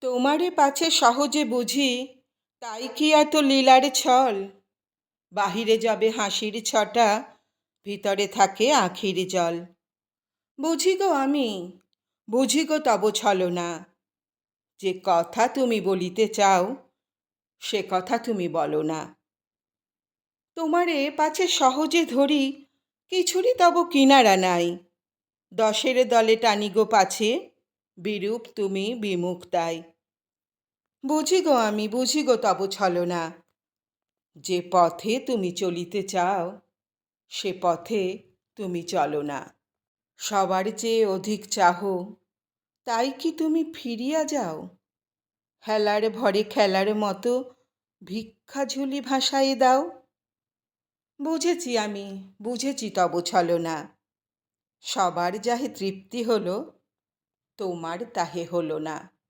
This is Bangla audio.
তোমারে পাছে সহজে বুঝি, তাই কি এত লীলার ছল? বাহিরে যাবে হাসির ছটা, ভিতরে থাকে আখির জল। বুঝি গো আমি, বুঝি গো তব ছলনা। যে কথা তুমি বলিতে চাও, সে কথা তুমি বলো না। তোমারে পাছে সহজে ধরি, কিছুরই তব কিনারা নাই। দশের দলে টানি গো পাছে, বিরূপ তুমি বিমুখ তাই। বুঝি গো আমি, বুঝি গো তব ছলনা। যে পথে তুমি চলিতে চাও, সে পথে তুমি চলো না। সবার চেয়ে অধিক চাহো, তাই কি তুমি ফিরিয়া যাও? হেলার ভরে খেলার মতো ভিক্ষা ঝুলি ভাসায়ে দাও। বুঝেছি আমি, বুঝেছি তব ছলনা। সবার যাহে তৃপ্তি হলো, তোমার তাহে হলো না।